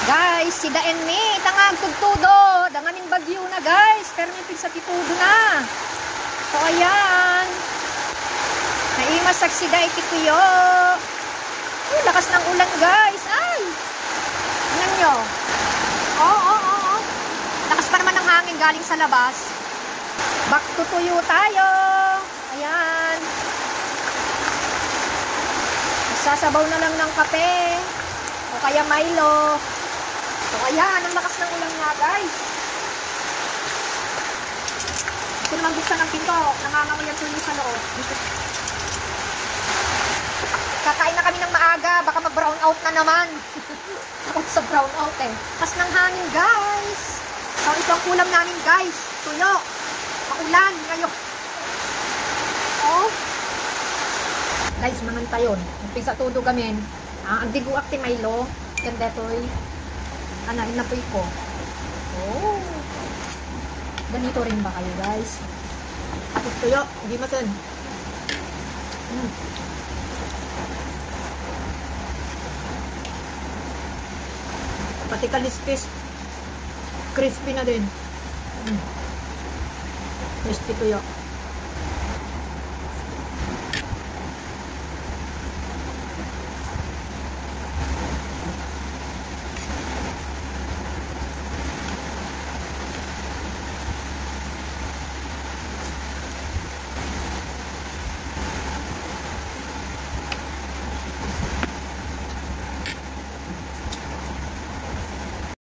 Guys, si Daen mi, tangag tugtudo. Danganin bagyo na guys. Pero may sa titudo na. So, ayan. Naimasak si Daen tituyo. Uy, lakas ng ulan guys. Ay! Tingnan nyo. Oh. Lakas pa naman ng hangin galing sa labas. Back to tuyo tayo. Ayan. Sasabaw na lang ng kape. O kaya Milo. So, ayan. Ang lakas ng ulan nga, guys. Ito naman buksan ng pinto. Nangangamoy ang tuloy sa loob. Kakain na kami ng maaga. Baka mag-brown out na naman. Ako sa brown out eh. Lakas ng hangin, guys. So, ito ang ulam namin, guys. Tuyo. Maulan ngayon. Oh. Guys, mamanta yun. Umpisa todo kami. Ang digo akti Milo. Ganda to'y. Inapoy ko. Oh. Ganito rin ba kayo, guys? Tapos tuyo. Hindi matan. Pati kaliskis. Crispy na din. Crispy tuyo.